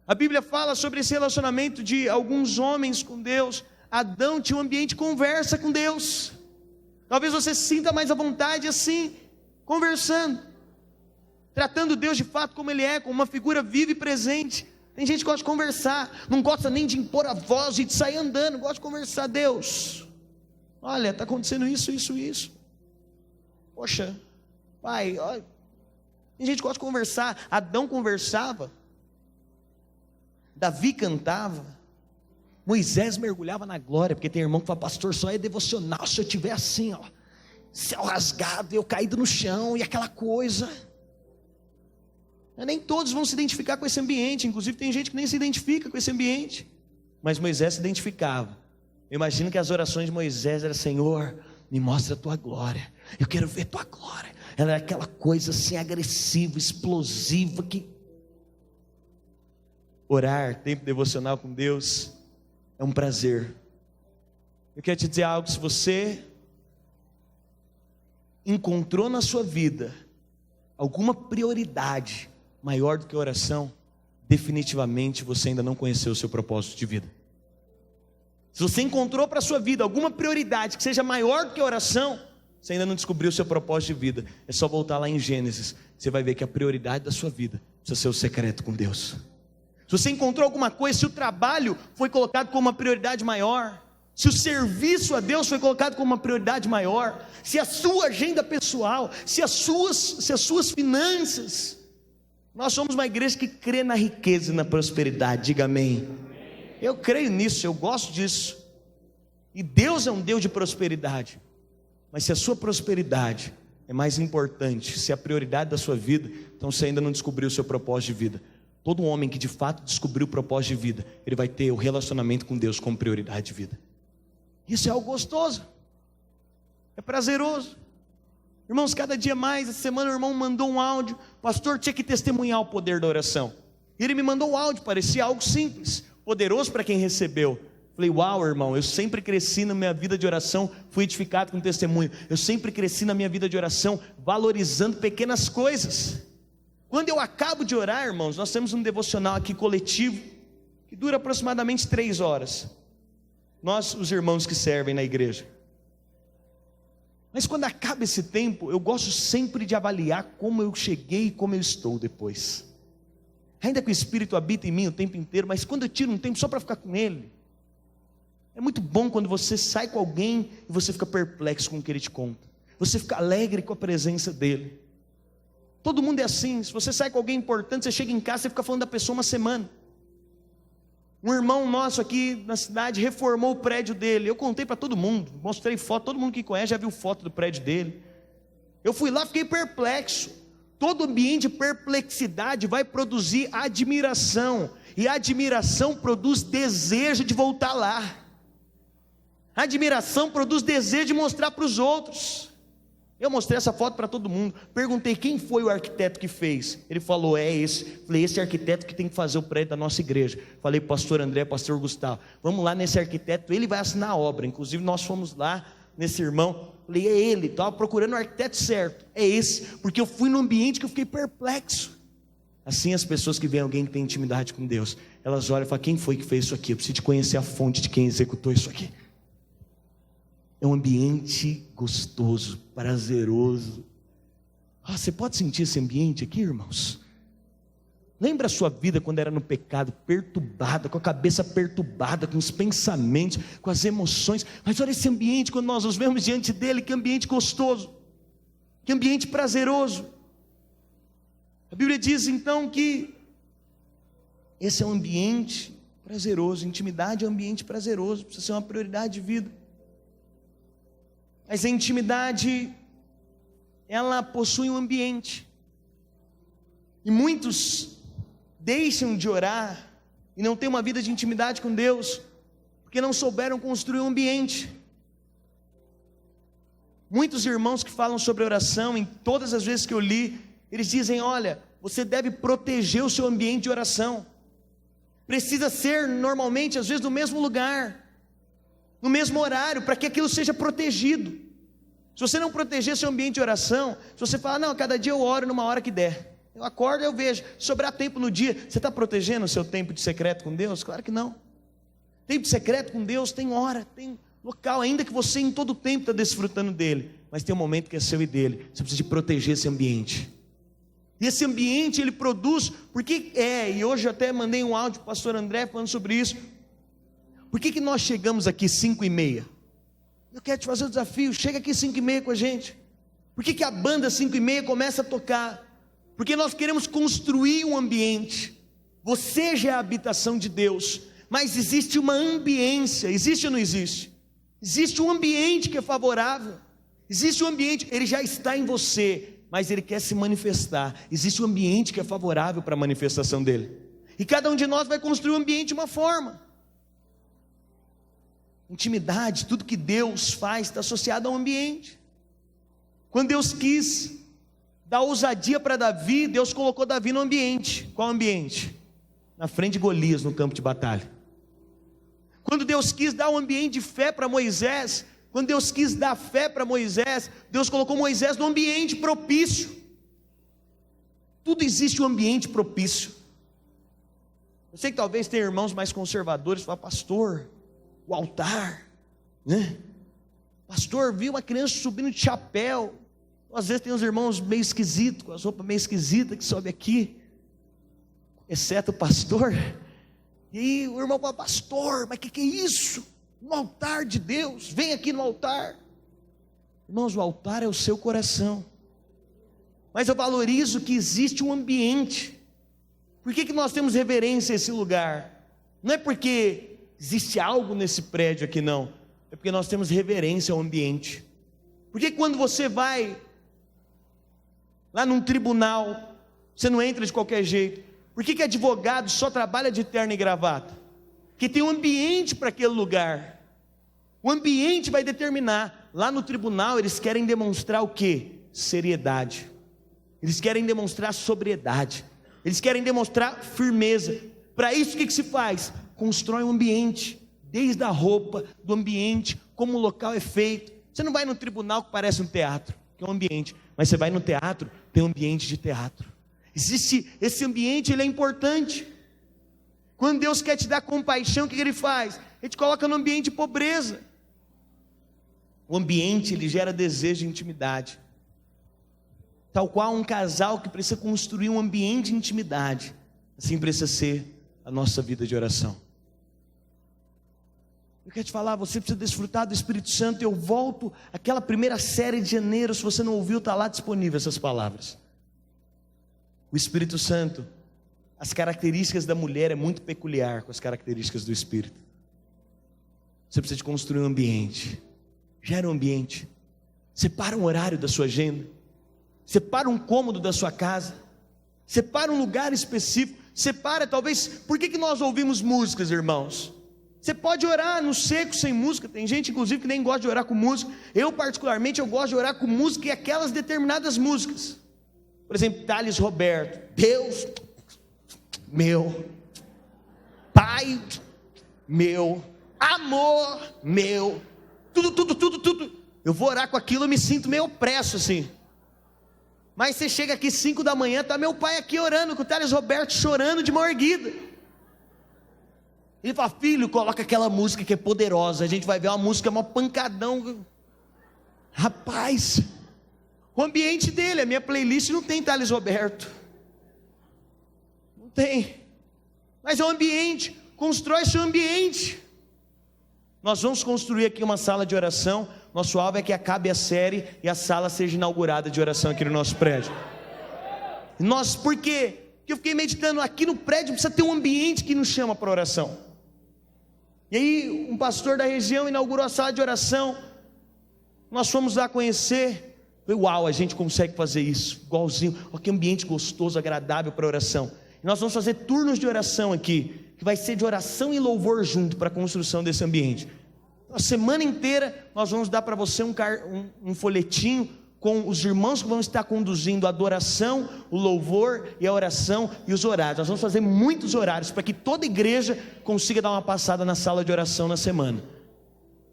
A Bíblia fala sobre esse relacionamento de alguns homens com Deus. Adão tinha um ambiente de conversa com Deus. Talvez você se sinta mais à vontade assim, conversando, tratando Deus de fato como Ele é, como uma figura viva e presente. Tem gente que gosta de conversar, não gosta nem de impor a voz e de sair andando, gosta de conversar. Deus, olha, está acontecendo isso. Poxa, pai, olha. Tem gente que gosta de conversar. Adão conversava, Davi cantava, Moisés mergulhava na glória, porque tem irmão que fala, pastor, só é devocional se eu estiver assim, ó, céu rasgado, eu caído no chão, e aquela coisa. Nem todos vão se identificar com esse ambiente, inclusive tem gente que nem se identifica com esse ambiente, mas Moisés se identificava. Eu imagino que as orações de Moisés eram, Senhor, me mostra a tua glória, eu quero ver tua glória. Ela era aquela coisa assim, agressiva, explosiva, que orar, tempo devocional com Deus, é um prazer. Eu quero te dizer algo, se você encontrou na sua vida alguma prioridade maior do que a oração, definitivamente você ainda não conheceu o seu propósito de vida. Se você encontrou para a sua vida alguma prioridade que seja maior do que a oração, você ainda não descobriu o seu propósito de vida. É só voltar lá em Gênesis, você vai ver que a prioridade da sua vida precisa ser o secreto com Deus. Se você encontrou alguma coisa, se o trabalho foi colocado como uma prioridade maior, se o serviço a Deus foi colocado como uma prioridade maior, se a sua agenda pessoal, se as suas finanças, nós somos uma igreja que crê na riqueza e na prosperidade, diga amém. Eu creio nisso, eu gosto disso, e Deus é um Deus de prosperidade, mas se a sua prosperidade é mais importante, se é a prioridade da sua vida, então você ainda não descobriu o seu propósito de vida. Todo homem que de fato descobriu o propósito de vida, ele vai ter o relacionamento com Deus como prioridade de vida. Isso é algo gostoso, é prazeroso. Irmãos, cada dia mais, essa semana o irmão mandou um áudio, pastor, tinha que testemunhar o poder da oração. E ele me mandou o áudio, parecia algo simples, poderoso para quem recebeu. Falei, uau, irmão, eu sempre cresci na minha vida de oração, fui edificado com testemunho. Eu sempre cresci na minha vida de oração, valorizando pequenas coisas. Quando eu acabo de orar, irmãos, nós temos um devocional aqui coletivo, que dura aproximadamente 3 horas. Nós, os irmãos que servem na igreja. Mas quando acaba esse tempo, eu gosto sempre de avaliar como eu cheguei e como eu estou depois. Ainda que o Espírito habita em mim o tempo inteiro, mas quando eu tiro um tempo só para ficar com Ele, é muito bom quando você sai com alguém e você fica perplexo com o que Ele te conta. Você fica alegre com a presença dEle. Todo mundo é assim, se você sai com alguém importante, você chega em casa, você fica falando da pessoa uma semana. Um irmão nosso aqui na cidade reformou o prédio dele, eu contei para todo mundo, mostrei foto, todo mundo que conhece já viu foto do prédio dele. Eu fui lá, fiquei perplexo. Todo ambiente de perplexidade vai produzir admiração, e a admiração produz desejo de voltar lá. A admiração produz desejo de mostrar para os outros. Eu mostrei essa foto para todo mundo, perguntei quem foi o arquiteto que fez. Ele falou, é esse. Falei, esse arquiteto que tem que fazer o prédio da nossa igreja. Falei, pastor André, pastor Gustavo, vamos lá nesse arquiteto, ele vai assinar a obra. Inclusive nós fomos lá nesse irmão, falei, é ele, estava procurando o arquiteto certo, é esse, porque eu fui num ambiente que eu fiquei perplexo. Assim as pessoas que veem alguém que tem intimidade com Deus, elas olham e falam, quem foi que fez isso aqui? Eu preciso de conhecer a fonte de quem executou isso aqui. É um ambiente gostoso, prazeroso. Você pode sentir esse ambiente aqui, irmãos? Lembra a sua vida quando era no pecado, perturbada, com a cabeça perturbada, com os pensamentos, com as emoções. Mas olha esse ambiente, quando nós nos vemos diante dele, que ambiente gostoso, que ambiente prazeroso. A Bíblia diz então que esse é um ambiente prazeroso, intimidade é um ambiente prazeroso, precisa ser uma prioridade de vida. Mas a intimidade, ela possui um ambiente, e muitos deixam de orar, e não têm uma vida de intimidade com Deus, porque não souberam construir um ambiente. Muitos irmãos que falam sobre oração, em todas as vezes que eu li, eles dizem: olha, você deve proteger o seu ambiente de oração. Precisa ser normalmente, às vezes, no mesmo lugar, no mesmo horário, para que aquilo seja protegido. Se você não proteger seu ambiente de oração, se você falar: não, cada dia eu oro numa hora que der, eu acordo e eu vejo, se sobrar tempo no dia, você está protegendo o seu tempo de secreto com Deus? Claro que não. Tempo de secreto com Deus tem hora, tem local, ainda que você em todo o tempo está desfrutando dele, mas tem um momento que é seu e dele. Você precisa de proteger esse ambiente. E esse ambiente ele produz, porque e hoje eu até mandei um áudio para o pastor André falando sobre isso. Por que nós chegamos aqui 5:30? Eu quero te fazer o desafio, chega aqui 5:30 com a gente. Por que a banda 5:30 começa a tocar? Porque nós queremos construir um ambiente. Você já é a habitação de Deus, mas existe uma ambiência, existe ou não existe? Existe um ambiente que é favorável, existe um ambiente, ele já está em você, mas ele quer se manifestar. Existe um ambiente que é favorável para a manifestação dele, e cada um de nós vai construir um ambiente de uma forma. Intimidade, tudo que Deus faz está associado ao ambiente. Quando Deus quis dar ousadia para Davi, Deus colocou Davi no ambiente. Qual ambiente? Na frente de Golias, no campo de batalha. Quando Deus quis dar um ambiente de fé para Moisés, quando Deus quis dar fé para Moisés, Deus colocou Moisés no ambiente propício. Tudo existe um ambiente propício. Eu sei que talvez tenha irmãos mais conservadores que falam: pastor, o altar, né? Pastor, viu uma criança subindo de chapéu. Às vezes tem uns irmãos meio esquisitos, com as roupas meio esquisitas que sobe aqui, exceto o pastor. E aí o irmão fala: pastor, mas que é isso? Um altar de Deus, vem aqui no altar. Irmãos, o altar é o seu coração. Mas eu valorizo que existe um ambiente. Por que nós temos reverência a esse lugar? Não é porque existe algo nesse prédio aqui, não. É porque nós temos reverência ao ambiente. Porque quando você vai lá num tribunal, você não entra de qualquer jeito. Por que advogado só trabalha de terno e gravata? Porque tem um ambiente para aquele lugar. O ambiente vai determinar. Lá no tribunal eles querem demonstrar o quê? Seriedade. Eles querem demonstrar sobriedade. Eles querem demonstrar firmeza. Para isso o que se faz? Constrói um ambiente. Desde a roupa, do ambiente, como o local é feito. Você não vai no tribunal que parece um teatro, que é um ambiente. Mas você vai no teatro, tem um ambiente de teatro. Existe esse ambiente, ele é importante. Quando Deus quer te dar compaixão, o que ele faz? Ele te coloca no ambiente de pobreza. O ambiente, ele gera desejo de intimidade. Tal qual um casal que precisa construir um ambiente de intimidade, assim precisa ser a nossa vida de oração. Eu quero te falar, você precisa desfrutar do Espírito Santo. Eu volto àquela primeira série de janeiro, se você não ouviu, está lá disponível essas palavras. O Espírito Santo, as características da mulher é muito peculiar com as características do Espírito. Você precisa de construir um ambiente. Gera um ambiente. Separa um horário da sua agenda. Separa um cômodo da sua casa. Separa um lugar específico. Separa talvez, por que nós ouvimos músicas, irmãos? Você pode orar no seco sem música. Tem gente inclusive que nem gosta de orar com música. Eu particularmente, eu gosto de orar com música e aquelas determinadas músicas. Por exemplo, Thales Roberto: Deus meu, Pai meu, amor meu, tudo. Eu vou orar com aquilo, eu me sinto meio opresso assim. Mas você chega aqui 5 da manhã, está meu pai aqui orando, com o Thales Roberto chorando de mão erguida. Ele fala: filho, coloca aquela música que é poderosa. A gente vai ver uma música, uma pancadão. Rapaz, o ambiente dele, a minha playlist não tem Thales Roberto. Não tem. Mas é um ambiente. Constrói seu ambiente. Nós vamos construir aqui uma sala de oração. Nosso alvo é que acabe a série e a sala seja inaugurada de oração aqui no nosso prédio. Por quê? Porque eu fiquei meditando, aqui no prédio precisa ter um ambiente que nos chama para oração. E aí um pastor da região inaugurou a sala de oração. Nós fomos lá conhecer. Uau, a gente consegue fazer isso, igualzinho. Olha que ambiente gostoso, agradável para oração. E nós vamos fazer turnos de oração aqui. que vai ser de oração e louvor junto para a construção desse ambiente. A semana inteira nós vamos dar para você um folhetinho com os irmãos que vão estar conduzindo a adoração, o louvor e a oração e os horários. Nós vamos fazer muitos horários para que toda igreja consiga dar uma passada na sala de oração na semana.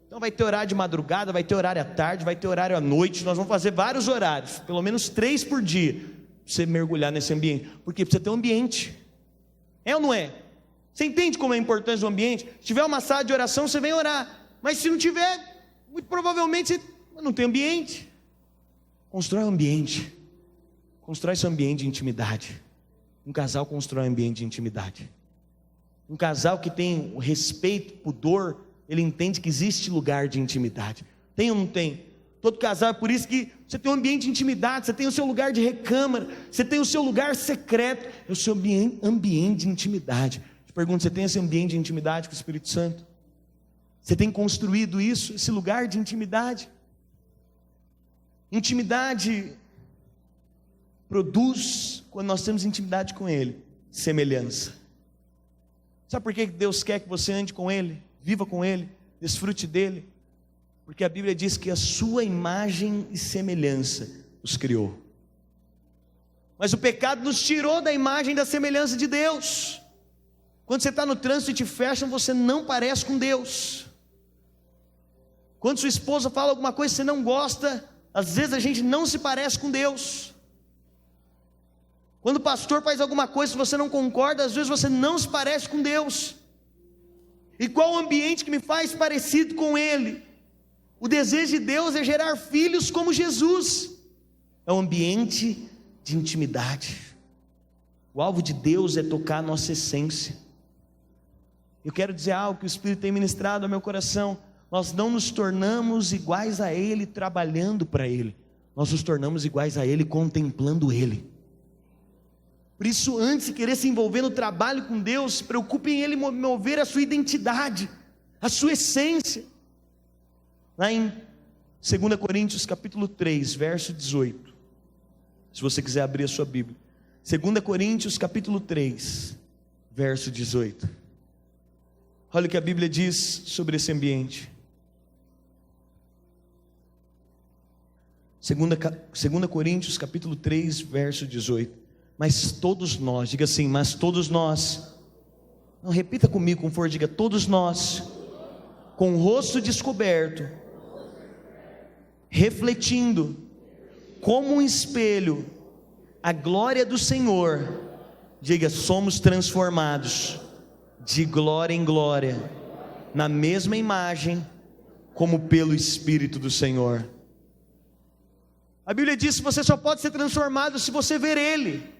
Então vai ter horário de madrugada, vai ter horário à tarde, vai ter horário à noite. Nós vamos fazer vários horários, pelo menos 3 por dia, para você mergulhar nesse ambiente. Porque precisa ter um ambiente. É ou não é? Você entende como é importante o ambiente? Se tiver uma sala de oração, você vem orar. Mas se não tiver, muito provavelmente você não tem ambiente. Constrói um ambiente. Constrói seu ambiente de intimidade. Um casal constrói um ambiente de intimidade. Um casal que tem o respeito, pudor, ele entende que existe lugar de intimidade. Tem ou não tem? Todo casal, é por isso que você tem um ambiente de intimidade, você tem o seu lugar de recâmara, você tem o seu lugar secreto, é o seu ambiente de intimidade. Te pergunto, você tem esse ambiente de intimidade com o Espírito Santo? Você tem construído isso, esse lugar de intimidade? Intimidade produz, quando nós temos intimidade com Ele, semelhança. Sabe por que Deus quer que você ande com Ele, viva com Ele, desfrute dEle? Porque a Bíblia diz que a sua imagem e semelhança os criou. Mas o pecado nos tirou da imagem e da semelhança de Deus. Quando você está no trânsito e te fecham, você não parece com Deus. Quando sua esposa fala alguma coisa que você não gosta, às vezes a gente não se parece com Deus. Quando o pastor faz alguma coisa que você não concorda, às vezes você não se parece com Deus. E qual o ambiente que me faz parecido com Ele? O desejo de Deus é gerar filhos como Jesus. É um ambiente de intimidade. O alvo de Deus é tocar a nossa essência. Eu quero dizer algo que o Espírito tem ministrado ao meu coração. Nós não nos tornamos iguais a Ele trabalhando para Ele. Nós nos tornamos iguais a Ele contemplando Ele. Por isso, antes de querer se envolver no trabalho com Deus, se preocupe em Ele mover a sua identidade, a sua essência. Lá em 2 Coríntios capítulo 3, verso 18. Se você quiser abrir a sua Bíblia. 2 Coríntios capítulo 3, verso 18. Olha o que a Bíblia diz sobre esse ambiente. 2 Coríntios capítulo 3, verso 18. Mas todos nós, diga assim, mas todos nós, não, repita comigo, com força, diga, todos nós, com o rosto descoberto, refletindo, como um espelho, a glória do Senhor, diga, somos transformados, de glória em glória, na mesma imagem, como pelo Espírito do Senhor. A Bíblia diz que você só pode ser transformado se você ver Ele.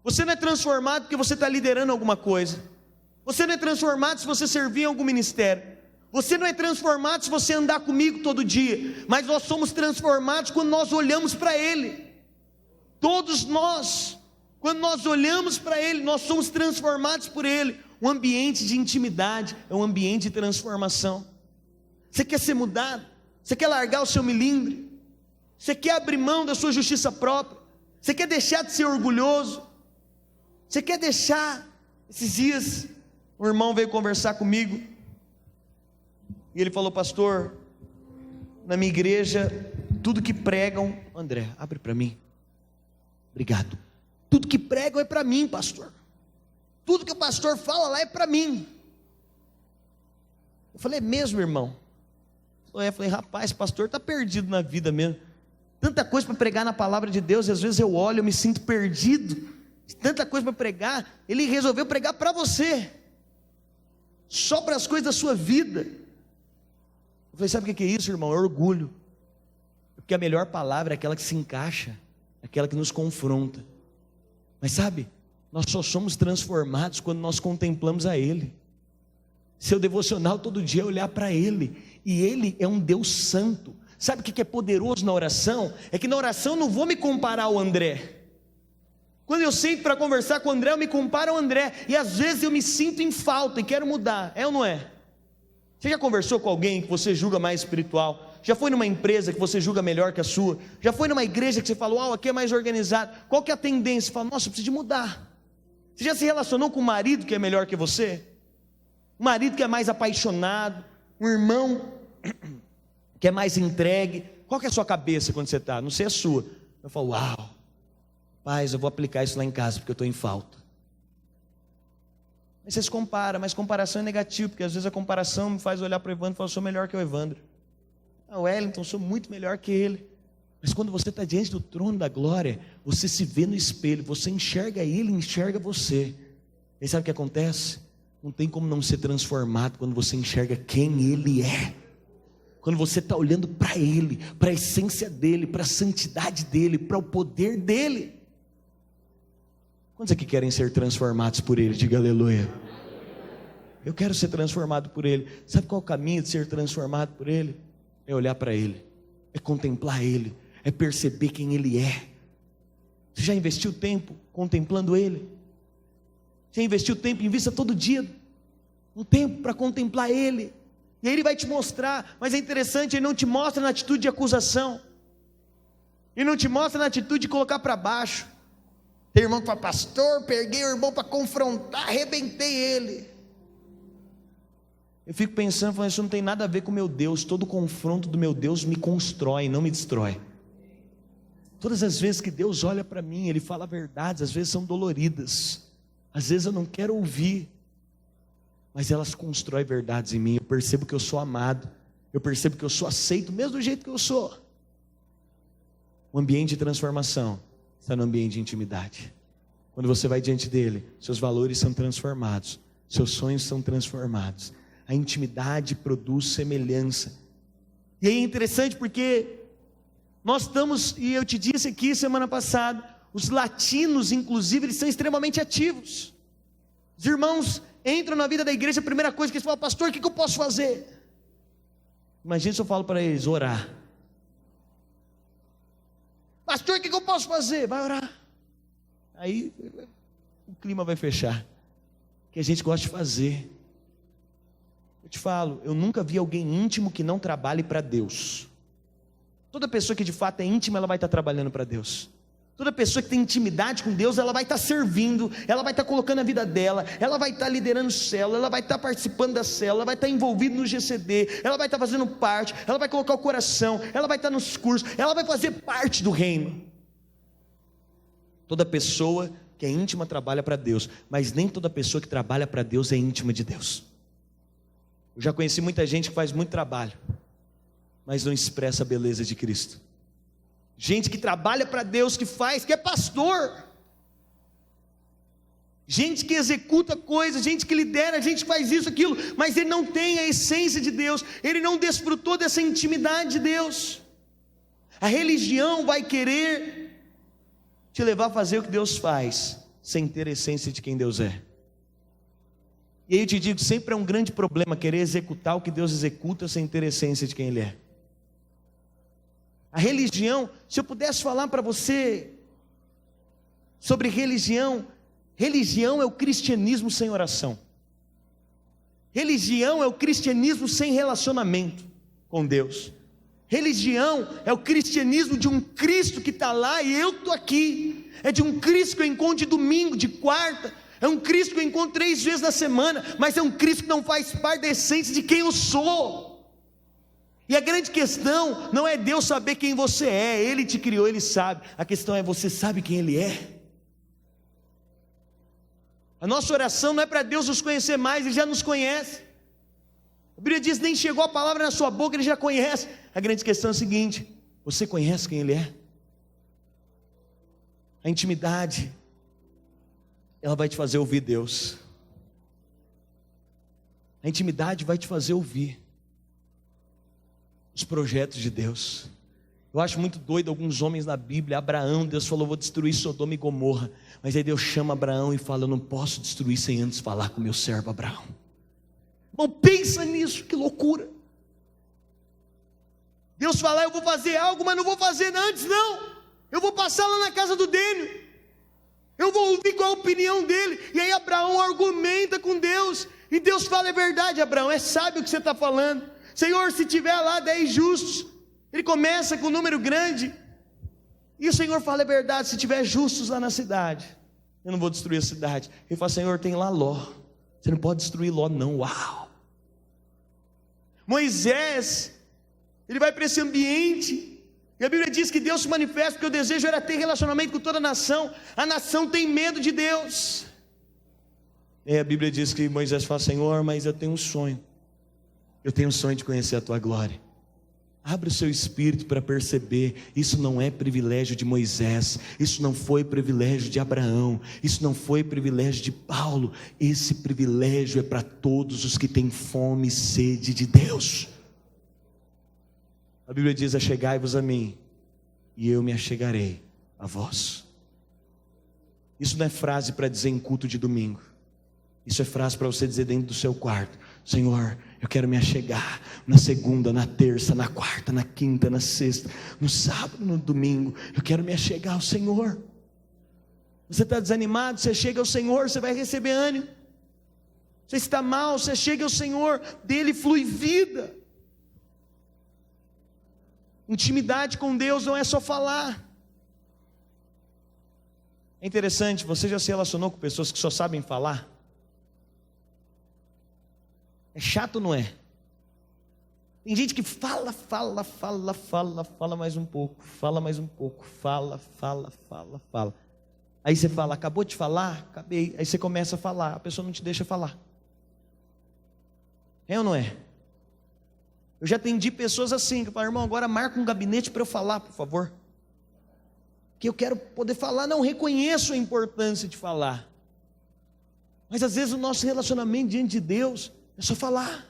Você não é transformado porque você está liderando alguma coisa. Você não é transformado se você servir em algum ministério. Você não é transformado se você andar comigo todo dia. Mas nós somos transformados quando nós olhamos para Ele. Todos nós, quando nós olhamos para Ele, nós somos transformados por Ele. Um ambiente de intimidade é um ambiente de transformação. Você quer ser mudado? Você quer largar o seu milindre? Você quer abrir mão da sua justiça própria? Você quer deixar de ser orgulhoso? Você quer deixar? Esses dias um irmão veio conversar comigo e ele falou, pastor, na minha igreja tudo que pregam, André, abre para mim, obrigado, tudo que pregam é para mim, pastor, tudo que o pastor fala lá é para mim. Eu falei, é mesmo, irmão? Eu falei, rapaz, pastor está perdido na vida mesmo, tanta coisa para pregar na palavra de Deus, e às vezes eu olho, eu me sinto perdido, tanta coisa para pregar. Ele resolveu pregar para você, só para as coisas da sua vida. Eu falei, sabe o que é isso, irmão? É orgulho, porque a melhor palavra é aquela que se encaixa, aquela que nos confronta. Mas sabe, nós só somos transformados quando nós contemplamos a Ele. Seu devocional todo dia é olhar para Ele, e Ele é um Deus santo. Sabe o que é poderoso na oração? É que na oração eu não vou me comparar ao André. Quando eu sento para conversar com o André, eu me comparo ao André, e às vezes eu me sinto em falta e quero mudar, é ou não é? Você já conversou com alguém que você julga mais espiritual? Já foi numa empresa que você julga melhor que a sua? Já foi numa igreja que você fala, uau, aqui é mais organizado? Qual que é a tendência? Você fala, nossa, eu preciso de mudar. Você já se relacionou com um marido que é melhor que você? Um marido que é mais apaixonado, um irmão que é mais entregue. Qual que é a sua cabeça quando você está? Não sei a sua. Eu falo, uau, paz, eu vou aplicar isso lá em casa porque eu estou em falta. Aí você se compara, mas comparação é negativo, porque às vezes a comparação me faz olhar para o Evandro e falar, eu sou melhor que o Evandro. Ah, o Wellington, eu sou muito melhor que ele. Mas quando você está diante do trono da glória, você se vê no espelho, você enxerga ele, enxerga você. E sabe o que acontece? Não tem como não ser transformado quando você enxerga quem ele é. Quando você está olhando para ele, para a essência dele, para a santidade dele, para o poder dele. Quantos aqui querem ser transformados por ele? Diga aleluia. Eu quero ser transformado por ele. Sabe qual é o caminho de ser transformado por ele? É olhar para ele, é contemplar ele, é perceber quem ele é. Você já investiu tempo contemplando ele? Você investiu tempo, invista todo dia um tempo para contemplar ele. E aí ele vai te mostrar, mas é interessante, ele não te mostra na atitude de acusação. Ele não te mostra na atitude de colocar para baixo. Tem irmão que fala, pastor, peguei o irmão para confrontar, arrebentei ele. Eu fico pensando, falando, isso não tem nada a ver com o meu Deus. Todo confronto do meu Deus me constrói, não me destrói. Todas as vezes que Deus olha para mim, Ele fala verdades, às vezes são doloridas, às vezes eu não quero ouvir, mas elas constroem verdades em mim. Eu percebo que eu sou amado, eu percebo que eu sou aceito, mesmo do jeito que eu sou. O ambiente de transformação está no ambiente de intimidade. Quando você vai diante dele, seus valores são transformados, seus sonhos são transformados. A intimidade produz semelhança. E aí é interessante porque nós estamos, e eu te disse aqui semana passada, os latinos inclusive, eles são extremamente ativos. Os irmãos entram na vida da igreja, a primeira coisa que eles falam, pastor, o que eu posso fazer? Imagina se eu falo para eles, orar. Pastor, o que eu posso fazer? Vai orar. Aí o clima vai fechar. Que a gente gosta de fazer. Eu te falo, eu nunca vi alguém íntimo que não trabalhe para Deus. Toda pessoa que de fato é íntima, ela vai estar trabalhando para Deus. Toda pessoa que tem intimidade com Deus, ela vai estar servindo, ela vai estar colocando a vida dela, ela vai estar liderando célula, ela vai estar participando da célula, ela vai estar envolvida no GCD, ela vai estar fazendo parte, ela vai colocar o coração, ela vai estar nos cursos, ela vai fazer parte do reino. Toda pessoa que é íntima trabalha para Deus, mas nem toda pessoa que trabalha para Deus é íntima de Deus. Eu já conheci muita gente que faz muito trabalho, mas não expressa a beleza de Cristo. Gente que trabalha para Deus, que é pastor, gente que executa coisas, gente que lidera, gente que faz isso, aquilo, mas ele não tem a essência de Deus, ele não desfrutou dessa intimidade de Deus. A religião vai querer te levar a fazer o que Deus faz, sem ter a essência de quem Deus é. E aí eu te digo, sempre é um grande problema querer executar o que Deus executa sem ter a essência de quem Ele é. A religião, se eu pudesse falar para você sobre religião, religião é o cristianismo sem oração. Religião é o cristianismo sem relacionamento com Deus. Religião é o cristianismo de um Cristo que está lá e eu estou aqui. É de um Cristo que eu encontro de domingo, de quarta. É um Cristo que eu encontro 3 vezes na semana, mas é um Cristo que não faz parte da essência de quem eu sou. E a grande questão não é Deus saber quem você é, Ele te criou, Ele sabe. A questão é, você sabe quem Ele é? A nossa oração não é para Deus nos conhecer mais, Ele já nos conhece. A Bíblia diz, nem chegou a palavra na sua boca, Ele já conhece. A grande questão é a seguinte, você conhece quem Ele é? A intimidade, ela vai te fazer ouvir Deus. A intimidade vai te fazer ouvir os projetos de Deus. Eu acho muito doido alguns homens na Bíblia. Abraão, Deus falou, vou destruir Sodoma e Gomorra, mas aí Deus chama Abraão e fala, eu não posso destruir sem antes falar com meu servo Abraão. Irmão, pensa nisso, que loucura. Deus fala, eu vou fazer algo, mas não vou fazer antes não. Eu vou passar lá na casa do Dênio, eu vou ouvir qual a opinião dele. E aí Abraão argumenta com Deus, e Deus fala, é verdade Abraão, é sábio o que você está falando. Senhor, se tiver lá 10 justos, ele começa com um número grande, e o Senhor fala, é verdade, se tiver justos lá na cidade, eu não vou destruir a cidade. Ele fala: Senhor, tem lá Ló, você não pode destruir Ló não. Uau! Moisés, ele vai para esse ambiente, e a Bíblia diz que Deus se manifesta, porque o desejo era ter relacionamento com toda a nação tem medo de Deus. E a Bíblia diz que Moisés fala: Senhor, mas eu tenho um sonho de conhecer a tua glória. Abre o seu espírito para perceber, isso não é privilégio de Moisés, isso não foi privilégio de Abraão, isso não foi privilégio de Paulo, esse privilégio é para todos os que têm fome e sede de Deus. A Bíblia diz: achegai-vos a mim, e eu me achegarei a vós. Isso não é frase para dizer em culto de domingo, isso é frase para você dizer dentro do seu quarto: Senhor, eu quero me achegar na segunda, na terça, na quarta, na quinta, na sexta, no sábado, no domingo. Eu quero me achegar ao Senhor. Você está desanimado, você chega ao Senhor, você vai receber ânimo. Você está mal, você chega ao Senhor, dele flui vida. Intimidade com Deus não é só falar. É interessante, você já se relacionou com pessoas que só sabem falar? É chato, não é? Tem gente que fala mais um pouco, fala. Aí você fala: acabou de falar? Acabei. Aí você começa a falar, a pessoa não te deixa falar. É ou não é? Eu já atendi pessoas assim, que falam: irmão, agora marca um gabinete para eu falar, por favor. Que eu quero poder falar. Não, reconheço a importância de falar. Mas às vezes o nosso relacionamento diante de Deus é só falar.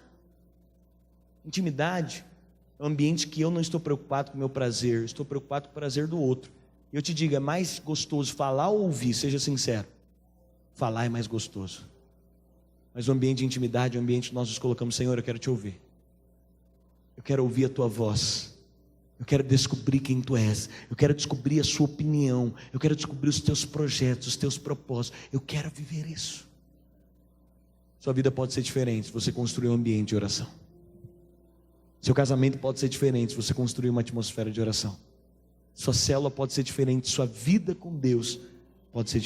Intimidade é um ambiente que eu não estou preocupado com o meu prazer, estou preocupado com o prazer do outro. E eu te digo, é mais gostoso falar ou ouvir? Seja sincero. Falar é mais gostoso. Mas o ambiente de intimidade é um ambiente que nós nos colocamos: Senhor, eu quero te ouvir. Eu quero ouvir a tua voz. Eu quero descobrir quem tu és. Eu quero descobrir a sua opinião. Eu quero descobrir os teus projetos, os teus propósitos. Eu quero viver isso. Sua vida pode ser diferente se você construir um ambiente de oração. Seu casamento pode ser diferente se você construir uma atmosfera de oração. Sua célula pode ser diferente, sua vida com Deus pode ser diferente.